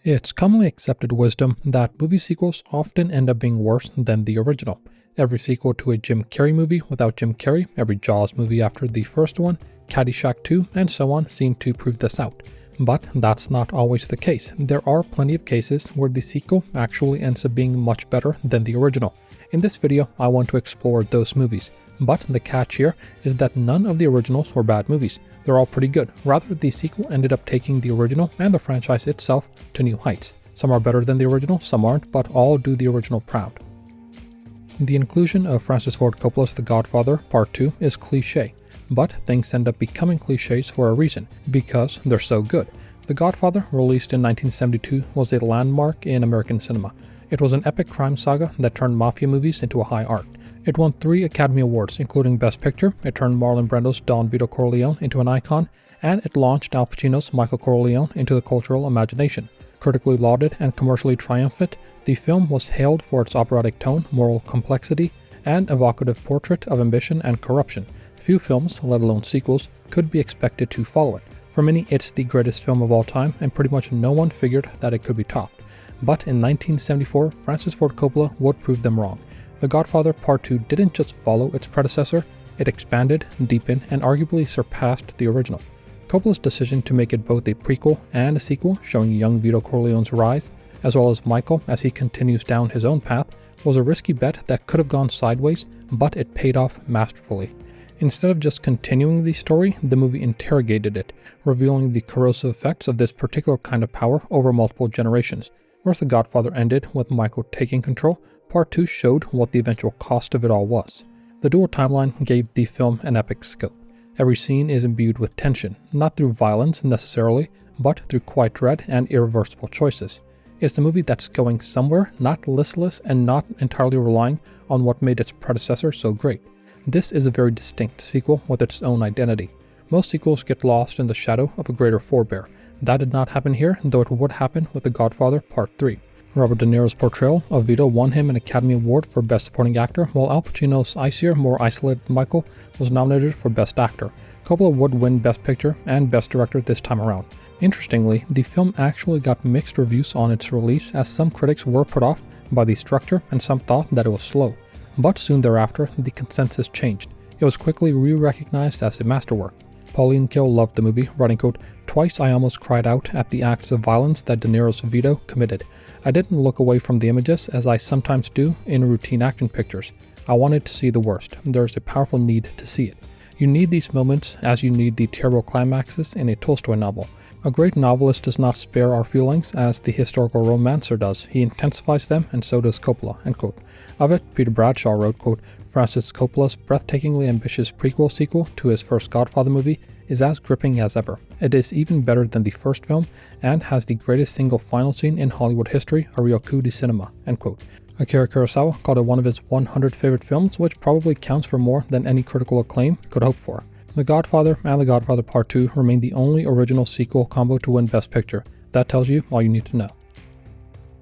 It's commonly accepted wisdom that movie sequels often end up being worse than the original. Every sequel to a Jim Carrey movie without Jim Carrey, every Jaws movie after the first one, Caddyshack 2, and so on seem to prove this out. But that's not always the case. There are plenty of cases where the sequel actually ends up being much better than the original. In this video, I want to explore those movies. But the catch here is that none of the originals were bad movies. They're all pretty good. Rather, the sequel ended up taking the original and the franchise itself to new heights. Some are better than the original, some aren't, but all do the original proud. The inclusion of Francis Ford Coppola's The Godfather Part 2 is cliché, but things end up becoming clichés for a reason, because they're so good. The Godfather, released in 1972, was a landmark in American cinema. It was an epic crime saga that turned mafia movies into a high art. It won 3 Academy Awards, including Best Picture. It turned Marlon Brando's Don Vito Corleone into an icon, and it launched Al Pacino's Michael Corleone into the cultural imagination. Critically lauded and commercially triumphant, the film was hailed for its operatic tone, moral complexity, and evocative portrait of ambition and corruption. Few films, let alone sequels, could be expected to follow it. For many, it's the greatest film of all time, and pretty much no one figured that it could be topped. But in 1974, Francis Ford Coppola would prove them wrong. The Godfather Part 2 didn't just follow its predecessor, it expanded, deepened, and arguably surpassed the original. Coppola's decision to make it both a prequel and a sequel, showing young Vito Corleone's rise, as well as Michael as he continues down his own path, was a risky bet that could have gone sideways, but it paid off masterfully. Instead of just continuing the story, the movie interrogated it, revealing the corrosive effects of this particular kind of power over multiple generations. Whereas The Godfather ended with Michael taking control, Part 2 showed what the eventual cost of it all was. The dual timeline gave the film an epic scope. Every scene is imbued with tension, not through violence necessarily, but through quiet dread and irreversible choices. It's a movie that's going somewhere, not listless and not entirely relying on what made its predecessor so great. This is a very distinct sequel with its own identity. Most sequels get lost in the shadow of a greater forebear. That did not happen here, though it would happen with The Godfather Part 3. Robert De Niro's portrayal of Vito won him an Academy Award for Best Supporting Actor, while Al Pacino's icier, more isolated Michael was nominated for Best Actor. Coppola would win Best Picture and Best Director this time around. Interestingly, the film actually got mixed reviews on its release, as some critics were put off by the structure and some thought that it was slow. But soon thereafter, the consensus changed. It was quickly re-recognized as a masterwork. Pauline Kael loved the movie, writing, quote, "Twice I almost cried out at the acts of violence that De Niro's Vito committed. I didn't look away from the images as I sometimes do in routine action pictures. I wanted to see the worst. There's a powerful need to see it. You need these moments as you need the terrible climaxes in a Tolstoy novel. A great novelist does not spare our feelings as the historical romancer does. He intensifies them, and so does Coppola," end quote. Of it, Peter Bradshaw wrote, quote, "Francis Coppola's breathtakingly ambitious prequel-sequel to his first Godfather movie is as gripping as ever. It is even better than the first film and has the greatest single final scene in Hollywood history, a real coup de cinema," end quote. Akira Kurosawa called it one of his 100 favorite films, which probably counts for more than any critical acclaim could hope for. The Godfather and The Godfather Part 2 remain the only original sequel combo to win Best Picture. That tells you all you need to know.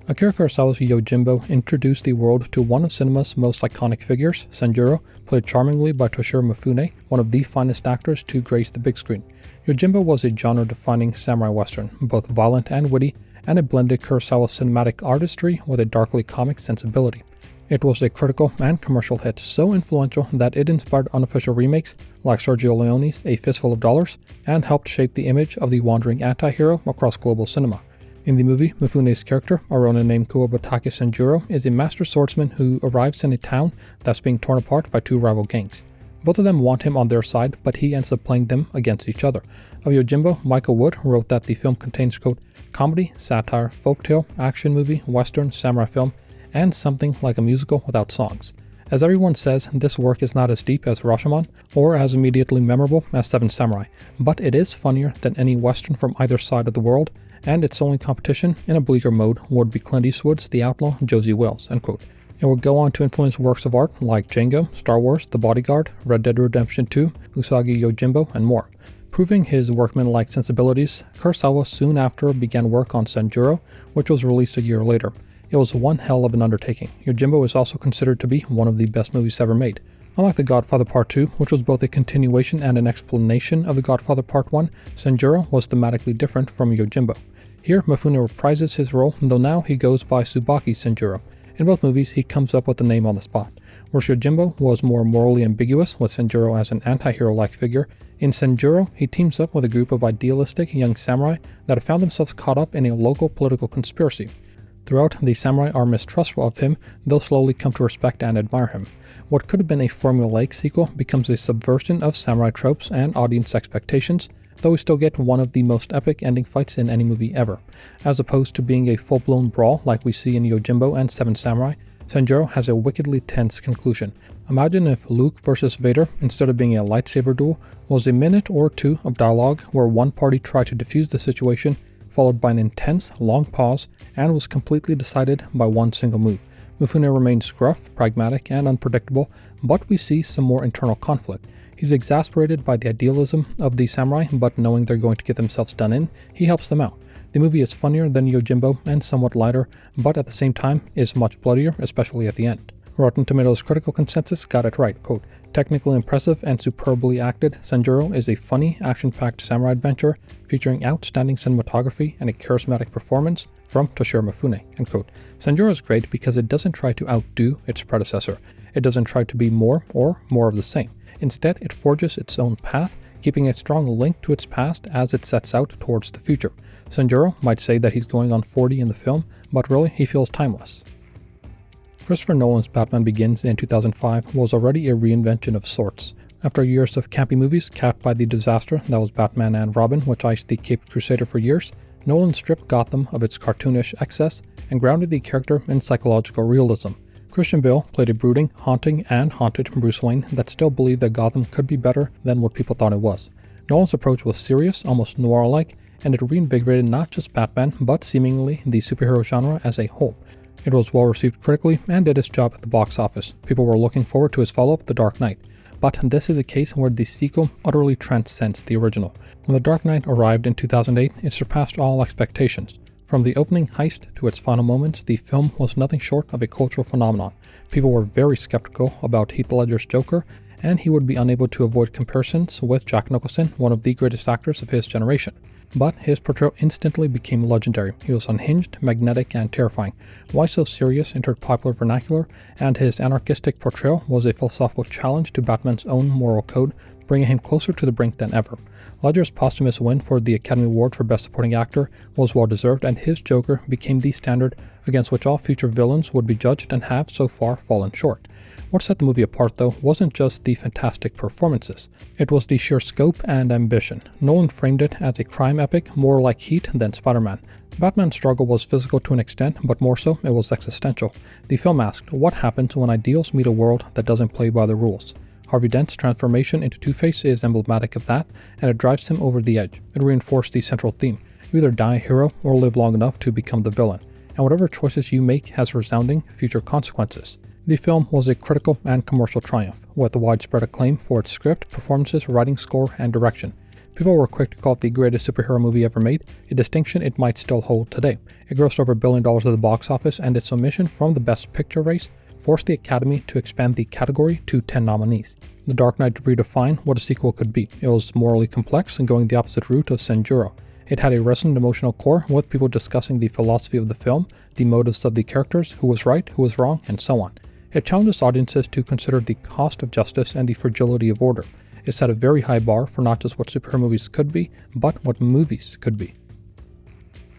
Akira Kurosawa's Yojimbo introduced the world to one of cinema's most iconic figures, Sanjuro, played charmingly by Toshiro Mifune, one of the finest actors to grace the big screen. Yojimbo was a genre-defining samurai western, both violent and witty, and it blended Kurosawa's cinematic artistry with a darkly comic sensibility. It was a critical and commercial hit, so influential that it inspired unofficial remakes like Sergio Leone's A Fistful of Dollars, and helped shape the image of the wandering anti-hero across global cinema. In the movie, Mifune's character, a ronin named Kuwabatake Sanjuro, is a master swordsman who arrives in a town that's being torn apart by 2 rival gangs. Both of them want him on their side, but he ends up playing them against each other. Of Yojimbo, Michael Wood wrote that the film contains, quote, "comedy, satire, folktale, action movie, western, samurai film, and something like a musical without songs. As everyone says, this work is not as deep as Rashomon, or as immediately memorable as Seven Samurai, but it is funnier than any western from either side of the world, and its only competition in a bleaker mode would be Clint Eastwood's The Outlaw Josie Wells," end quote. It would go on to influence works of art like Django, Star Wars, The Bodyguard, Red Dead Redemption 2, Usagi Yojimbo, and more. Proving his workmanlike sensibilities, Kurosawa soon after began work on Sanjuro, which was released a year later. It was one hell of an undertaking. Yojimbo is also considered to be one of the best movies ever made. Unlike The Godfather Part 2, which was both a continuation and an explanation of The Godfather Part 1, Sanjuro was thematically different from Yojimbo. Here, Mifune reprises his role, though now he goes by Tsubaki Sanjuro. In both movies, he comes up with the name on the spot. Where Yojimbo was more morally ambiguous, with Sanjuro as an anti-hero-like figure, in Sanjuro, he teams up with a group of idealistic young samurai that have found themselves caught up in a local political conspiracy. Throughout, the samurai are mistrustful of him, though slowly come to respect and admire him. What could have been a formulaic sequel becomes a subversion of samurai tropes and audience expectations, though we still get one of the most epic ending fights in any movie ever. As opposed to being a full-blown brawl like we see in Yojimbo and Seven Samurai, Sanjuro has a wickedly tense conclusion. Imagine if Luke versus Vader, instead of being a lightsaber duel, was a minute or two of dialogue where one party tried to defuse the situation, followed by an intense, long pause, and was completely decided by one single move. Mifune remains gruff, pragmatic, and unpredictable, but we see some more internal conflict. He's exasperated by the idealism of the samurai, but knowing they're going to get themselves done in, he helps them out. The movie is funnier than Yojimbo and somewhat lighter, but at the same time is much bloodier, especially at the end. Rotten Tomatoes critical consensus got it right, quote, "Technically impressive and superbly acted, Sanjuro is a funny, action-packed samurai adventure featuring outstanding cinematography and a charismatic performance from Toshiro Mifune," end quote. Sanjuro is great because it doesn't try to outdo its predecessor. It doesn't try to be more or more of the same. Instead, it forges its own path, keeping a strong link to its past as it sets out towards the future. Sanjuro might say that he's going on 40 in the film, but really he feels timeless. Christopher Nolan's Batman Begins in 2005 was already a reinvention of sorts. After years of campy movies capped by the disaster that was Batman and Robin, which iced the Caped Crusader for years, Nolan stripped Gotham of its cartoonish excess and grounded the character in psychological realism. Christian Bale played a brooding, haunting, and haunted Bruce Wayne that still believed that Gotham could be better than what people thought it was. Nolan's approach was serious, almost noir-like, and it reinvigorated not just Batman, but seemingly the superhero genre as a whole. It was well received critically and did its job at the box office. People were looking forward to his follow-up, The Dark Knight. But this is a case where the sequel utterly transcends the original. When The Dark Knight arrived in 2008, it surpassed all expectations. From the opening heist to its final moments, the film was nothing short of a cultural phenomenon. People were very skeptical about Heath Ledger's Joker, and he would be unable to avoid comparisons with Jack Nicholson, one of the greatest actors of his generation. But his portrayal instantly became legendary. He was unhinged, magnetic, and terrifying. Why So Serious entered popular vernacular, and his anarchistic portrayal was a philosophical challenge to Batman's own moral code, bringing him closer to the brink than ever. Ledger's posthumous win for the Academy Award for Best Supporting Actor was well-deserved, and his Joker became the standard against which all future villains would be judged and have so far fallen short. What set the movie apart, though, wasn't just the fantastic performances. It was the sheer scope and ambition. Nolan framed it as a crime epic, more like Heat than Spider-Man. Batman's struggle was physical to an extent, but more so, it was existential. The film asked, what happens when ideals meet a world that doesn't play by the rules? Harvey Dent's transformation into Two-Face is emblematic of that, and it drives him over the edge. It reinforced the central theme. You either die a hero or live long enough to become the villain, and whatever choices you make has resounding future consequences. The film was a critical and commercial triumph, with widespread acclaim for its script, performances, writing, score, and direction. People were quick to call it the greatest superhero movie ever made, a distinction it might still hold today. It grossed over $1 billion at the box office, and its omission from the Best Picture race forced the Academy to expand the category to 10 nominees. The Dark Knight redefined what a sequel could be. It was morally complex and going the opposite route of Sanjuro. It had a resonant emotional core, with people discussing the philosophy of the film, the motives of the characters, who was right, who was wrong, and so on. It challenged audiences to consider the cost of justice and the fragility of order. It set a very high bar for not just what superhero movies could be, but what movies could be.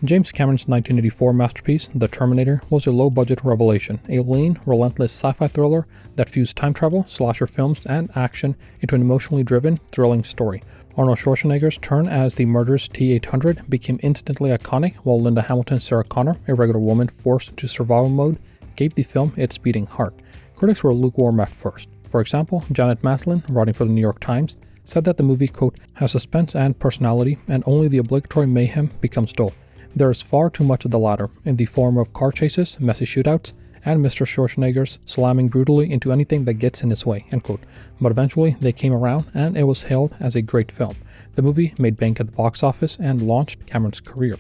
James Cameron's 1984 masterpiece, The Terminator, was a low-budget revelation, a lean, relentless sci-fi thriller that fused time travel, slasher films, and action into an emotionally driven, thrilling story. Arnold Schwarzenegger's turn as the murderous T-800 became instantly iconic, while Linda Hamilton's Sarah Connor, a regular woman forced into survival mode, gave the film its beating heart. Critics were lukewarm at first. For example, Janet Maslin, writing for the New York Times, said that the movie, quote, has suspense and personality, and only the obligatory mayhem becomes dull. There is far too much of the latter, in the form of car chases, messy shootouts, and Mr. Schwarzenegger's slamming brutally into anything that gets in his way, end quote. But eventually, they came around, and it was hailed as a great film. The movie made bank at the box office and launched Cameron's career.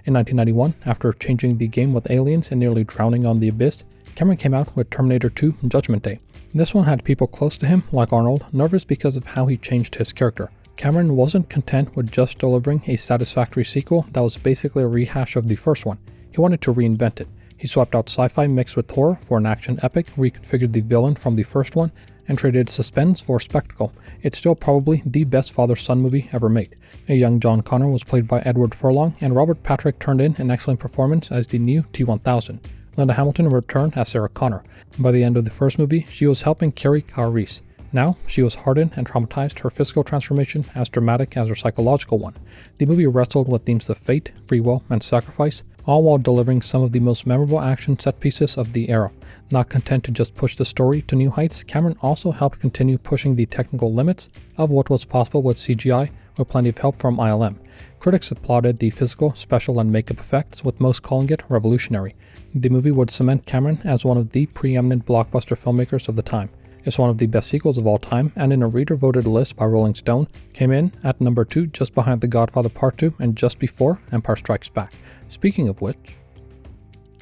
In 1991, after changing the game with aliens and nearly drowning on the abyss, Cameron came out with Terminator 2: Judgment Day. This one had people close to him, like Arnold, nervous because of how he changed his character. Cameron wasn't content with just delivering a satisfactory sequel that was basically a rehash of the first one. He wanted to reinvent it. He swapped out sci-fi mixed with horror for an action epic, reconfigured the villain from the first one, and traded suspense for spectacle. It's still probably the best father-son movie ever made. A young John Connor was played by Edward Furlong, and Robert Patrick turned in an excellent performance as the new T-1000. Linda Hamilton returned as Sarah Connor. By the end of the first movie, she was helping carry Kyle Reese. Now, she was hardened and traumatized, her physical transformation as dramatic as her psychological one. The movie wrestled with themes of fate, free will, and sacrifice, all while delivering some of the most memorable action set pieces of the era. Not content to just push the story to new heights, Cameron also helped continue pushing the technical limits of what was possible with CGI, with plenty of help from ILM. Critics applauded the physical, special, and makeup effects, with most calling it revolutionary. The movie would cement Cameron as one of the preeminent blockbuster filmmakers of the time. It's one of the best sequels of all time, and in a reader-voted list by Rolling Stone, came in at number 2 just behind The Godfather Part 2 and just before Empire Strikes Back. Speaking of which,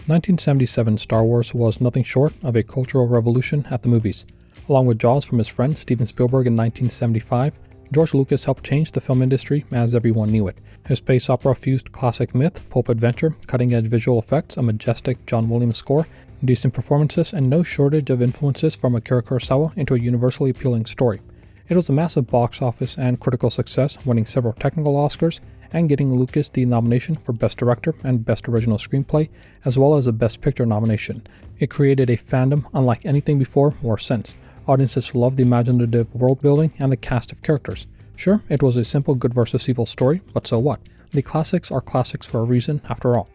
1977 Star Wars was nothing short of a cultural revolution at the movies. Along with Jaws from his friend Steven Spielberg in 1975, George Lucas helped change the film industry as everyone knew it. His space opera fused classic myth, pulp adventure, cutting-edge visual effects, a majestic John Williams score, decent performances, and no shortage of influences from Akira Kurosawa into a universally appealing story. It was a massive box office and critical success, winning several technical Oscars and getting Lucas the nomination for Best Director and Best Original Screenplay, as well as a Best Picture nomination. It created a fandom unlike anything before or since. Audiences loved the imaginative world building and the cast of characters. Sure, it was a simple good versus evil story, but so what? The classics are classics for a reason, after all.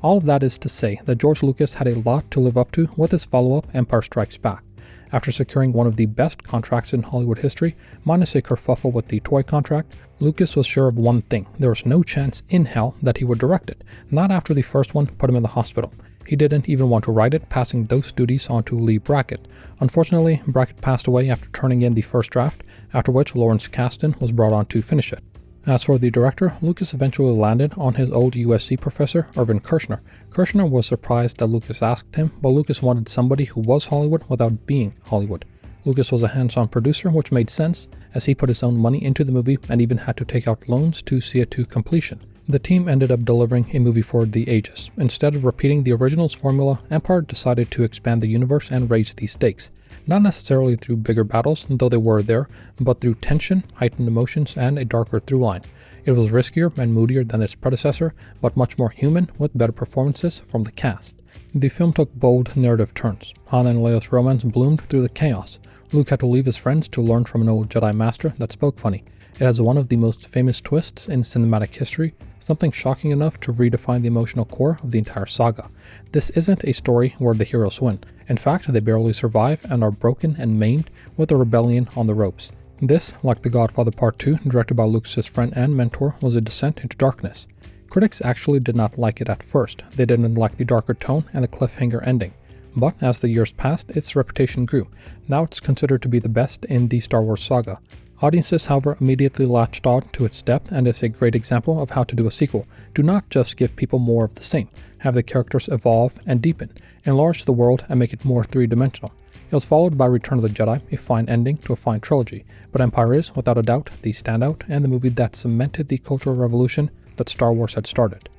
All of that is to say that George Lucas had a lot to live up to with his follow-up Empire Strikes Back. After securing one of the best contracts in Hollywood history, minus a kerfuffle with the toy contract, Lucas was sure of one thing: there was no chance in hell that he would direct it. Not after the first one put him in the hospital. He didn't even want to write it, passing those duties on to Lee Brackett. Unfortunately, Brackett passed away after turning in the first draft, after which Lawrence Kasdan was brought on to finish it. As for the director, Lucas eventually landed on his old USC professor, Irvin Kershner. Kershner was surprised that Lucas asked him, but Lucas wanted somebody who was Hollywood without being Hollywood. Lucas was a hands-on producer, which made sense, as he put his own money into the movie and even had to take out loans to see it to completion. The team ended up delivering a movie for the ages. Instead of repeating the original's formula, Empire decided to expand the universe and raise the stakes. Not necessarily through bigger battles, though they were there, but through tension, heightened emotions, and a darker through line. It was riskier and moodier than its predecessor, but much more human, with better performances from the cast. The film took bold narrative turns. Han and Leia's romance bloomed through the chaos. Luke had to leave his friends to learn from an old Jedi Master that spoke funny. It has one of the most famous twists in cinematic history, something shocking enough to redefine the emotional core of the entire saga. This isn't a story where the heroes win. In fact, they barely survive and are broken and maimed with a rebellion on the ropes. This, like The Godfather Part 2, directed by Lucas's friend and mentor, was a descent into darkness. Critics actually did not like it at first. They didn't like the darker tone and the cliffhanger ending. But as the years passed, its reputation grew. Now it's considered to be the best in the Star Wars saga. Audiences, however, immediately latched on to its depth, and is a great example of how to do a sequel. Do not just give people more of the same. Have the characters evolve and deepen, enlarge the world, and make it more three-dimensional. It was followed by Return of the Jedi, a fine ending to a fine trilogy, but Empire is, without a doubt, the standout and the movie that cemented the cultural revolution that Star Wars had started.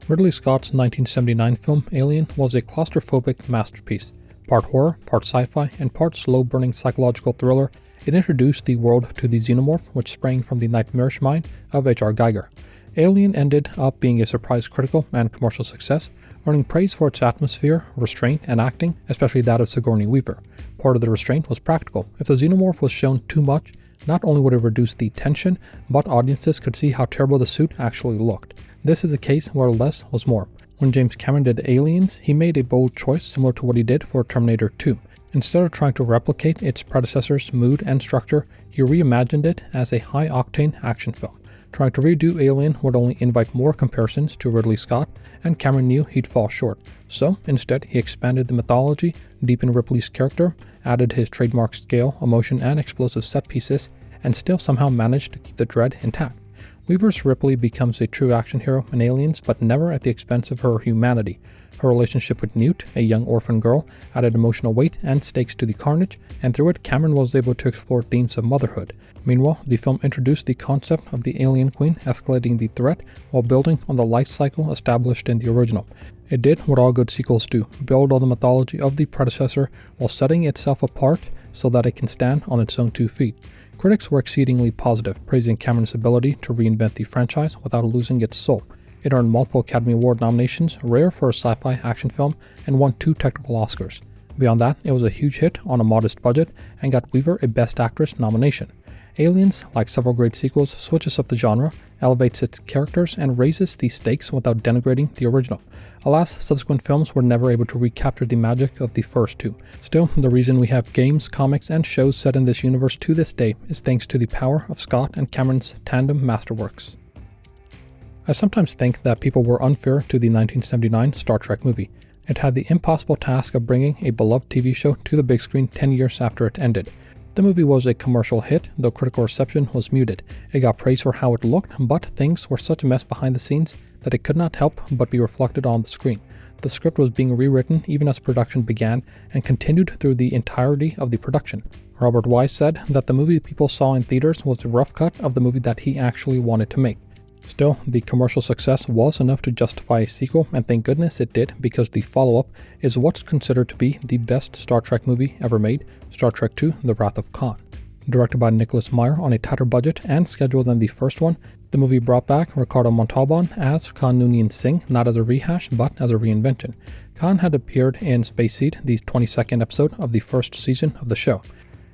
Ridley Scott's 1979 film Alien was a claustrophobic masterpiece. Part horror, part sci-fi, and part slow-burning psychological thriller, it introduced the world to the xenomorph, which sprang from the nightmarish mind of H.R. Giger. Alien ended up being a surprise critical and commercial success, earning praise for its atmosphere, restraint, and acting, especially that of Sigourney Weaver. Part of the restraint was practical. If the xenomorph was shown too much, not only would it reduce the tension, but audiences could see how terrible the suit actually looked. This is a case where less was more. When James Cameron did Aliens, he made a bold choice similar to what he did for Terminator 2. Instead of trying to replicate its predecessor's mood and structure, he reimagined it as a high-octane action film. Trying to redo Alien would only invite more comparisons to Ridley Scott, and Cameron knew he'd fall short. So, instead, he expanded the mythology, deepened Ripley's character, added his trademark scale, emotion, and explosive set pieces, and still somehow managed to keep the dread intact. Weaver's Ripley becomes a true action hero in Aliens, but never at the expense of her humanity. Her relationship with Newt, a young orphan girl, added emotional weight and stakes to the carnage, and through it Cameron was able to explore themes of motherhood. Meanwhile, the film introduced the concept of the alien queen escalating the threat while building on the life cycle established in the original. It did what all good sequels do, build on the mythology of the predecessor while setting itself apart so that it can stand on its own 2 feet. Critics were exceedingly positive, praising Cameron's ability to reinvent the franchise without losing its soul. It earned multiple Academy Award nominations, rare for a sci-fi action film, and won 2 technical Oscars. Beyond that, it was a huge hit on a modest budget and got Weaver a Best Actress nomination. Aliens, like several great sequels, switches up the genre, elevates its characters, and raises the stakes without denigrating the original. Alas, subsequent films were never able to recapture the magic of the first 2. Still, the reason we have games, comics, and shows set in this universe to this day is thanks to the power of Scott and Cameron's tandem masterworks. I sometimes think that people were unfair to the 1979 Star Trek movie. It had the impossible task of bringing a beloved TV show to the big screen 10 years after it ended. The movie was a commercial hit, though critical reception was muted. It got praise for how it looked, but things were such a mess behind the scenes that it could not help but be reflected on the screen. The script was being rewritten even as production began and continued through the entirety of the production. Robert Wise said that the movie people saw in theaters was a rough cut of the movie that he actually wanted to make. Still, the commercial success was enough to justify a sequel, and thank goodness it did, because the follow-up is what's considered to be the best Star Trek movie ever made, Star Trek II: The Wrath of Khan. Directed by Nicholas Meyer on a tighter budget and schedule than the first one, the movie brought back Ricardo Montalban as Khan Noonien Singh, not as a rehash, but as a reinvention. Khan had appeared in Space Seed, the 22nd episode of the first season of the show.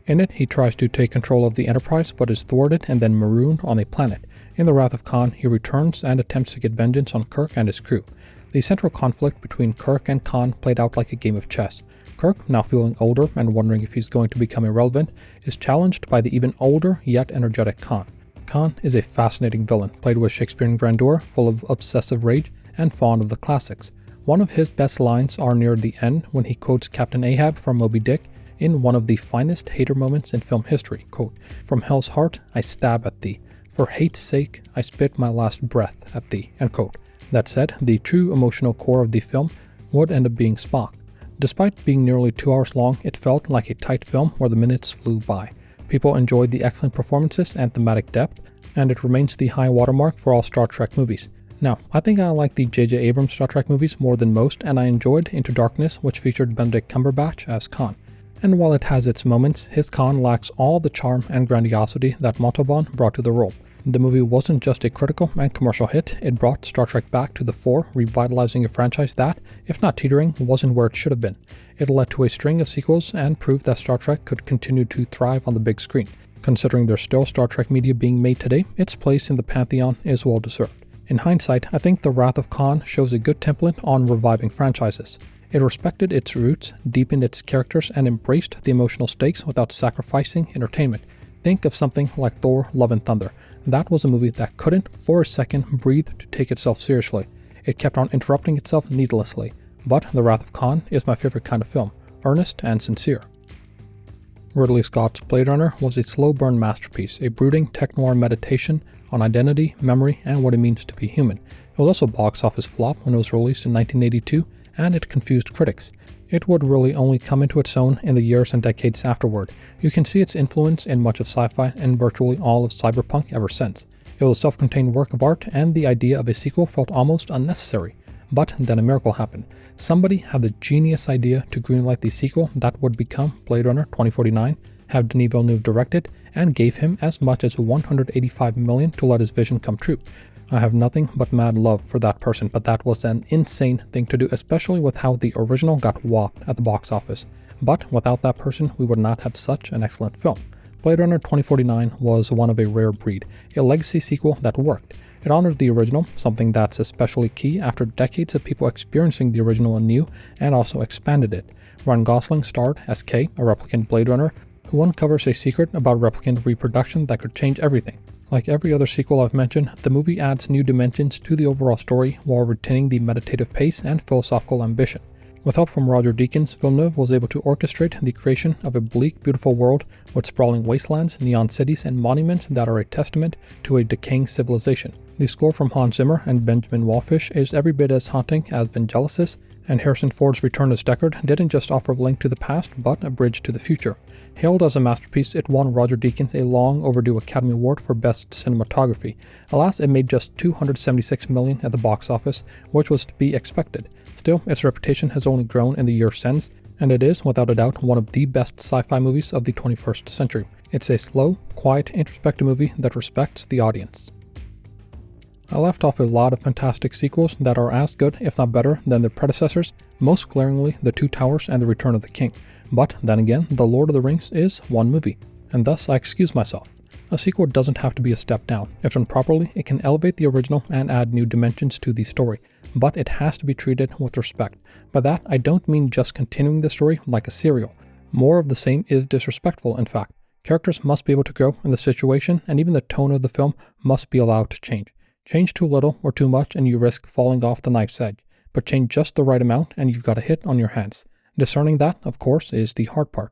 In it, he tries to take control of the Enterprise, but is thwarted and then marooned on a planet. In The Wrath of Khan, he returns and attempts to get vengeance on Kirk and his crew. The central conflict between Kirk and Khan played out like a game of chess. Kirk, now feeling older and wondering if he's going to become irrelevant, is challenged by the even older yet energetic Khan. Khan is a fascinating villain, played with Shakespearean grandeur, full of obsessive rage, and fond of the classics. One of his best lines are near the end when he quotes Captain Ahab from Moby Dick in one of the finest hater moments in film history, quote, "From hell's heart I stab at thee. For hate's sake, I spit my last breath at thee," end quote. That said, the true emotional core of the film would end up being Spock. Despite being nearly 2 hours long, it felt like a tight film where the minutes flew by. People enjoyed the excellent performances and thematic depth, and it remains the high watermark for all Star Trek movies. Now, I think I like the J.J. Abrams Star Trek movies more than most, and I enjoyed Into Darkness, which featured Benedict Cumberbatch as Khan. And while it has its moments, his Khan lacks all the charm and grandiosity that Montalban brought to the role. The movie wasn't just a critical and commercial hit, it brought Star Trek back to the fore, revitalizing a franchise that, if not teetering, wasn't where it should have been. It led to a string of sequels and proved that Star Trek could continue to thrive on the big screen. Considering there's still Star Trek media being made today, its place in the pantheon is well deserved. In hindsight, I think The Wrath of Khan shows a good template on reviving franchises. It respected its roots, deepened its characters, and embraced the emotional stakes without sacrificing entertainment. Think of something like Thor: Love and Thunder. That was a movie that couldn't, for a second, breathe to take itself seriously. It kept on interrupting itself needlessly. But The Wrath of Khan is my favorite kind of film, earnest and sincere. Ridley Scott's Blade Runner was a slow burn masterpiece, a brooding tech-noir meditation on identity, memory, and what it means to be human. It was also a box office flop when it was released in 1982, and it confused critics. It would really only come into its own in the years and decades afterward. You can see its influence in much of sci-fi and virtually all of cyberpunk ever since. It was a self-contained work of art, and the idea of a sequel felt almost unnecessary. But then a miracle happened. Somebody had the genius idea to greenlight the sequel that would become Blade Runner 2049, have Denis Villeneuve direct it, and gave him as much as $185 million to let his vision come true. I have nothing but mad love for that person, but that was an insane thing to do, especially with how the original got whopped at the box office. But without that person, we would not have such an excellent film. Blade Runner 2049 was one of a rare breed, a legacy sequel that worked. It honored the original, something that's especially key after decades of people experiencing the original anew, and also expanded it. Ryan Gosling starred as K, a replicant Blade Runner, who uncovers a secret about replicant reproduction that could change everything. Like every other sequel I've mentioned, the movie adds new dimensions to the overall story while retaining the meditative pace and philosophical ambition. With help from Roger Deakins, Villeneuve was able to orchestrate the creation of a bleak, beautiful world with sprawling wastelands, neon cities, and monuments that are a testament to a decaying civilization. The score from Hans Zimmer and Benjamin Wallfisch is every bit as haunting as Vangelis's, and Harrison Ford's return as Deckard didn't just offer a link to the past, but a bridge to the future. Hailed as a masterpiece, it won Roger Deakins a long overdue Academy Award for Best Cinematography. Alas, it made just $276 million at the box office, which was to be expected. Still, its reputation has only grown in the years since, and it is, without a doubt, one of the best sci-fi movies of the 21st century. It's a slow, quiet, introspective movie that respects the audience. I left off a lot of fantastic sequels that are as good, if not better, than their predecessors, most glaringly The Two Towers and The Return of the King. But then again, The Lord of the Rings is one movie, and thus I excuse myself. A sequel doesn't have to be a step down. If done properly, it can elevate the original and add new dimensions to the story, but it has to be treated with respect. By that, I don't mean just continuing the story like a serial. More of the same is disrespectful, in fact. Characters must be able to grow in the situation, and even the tone of the film must be allowed to change. Change too little or too much and you risk falling off the knife's edge, but change just the right amount and you've got a hit on your hands. Discerning that, of course, is the hard part.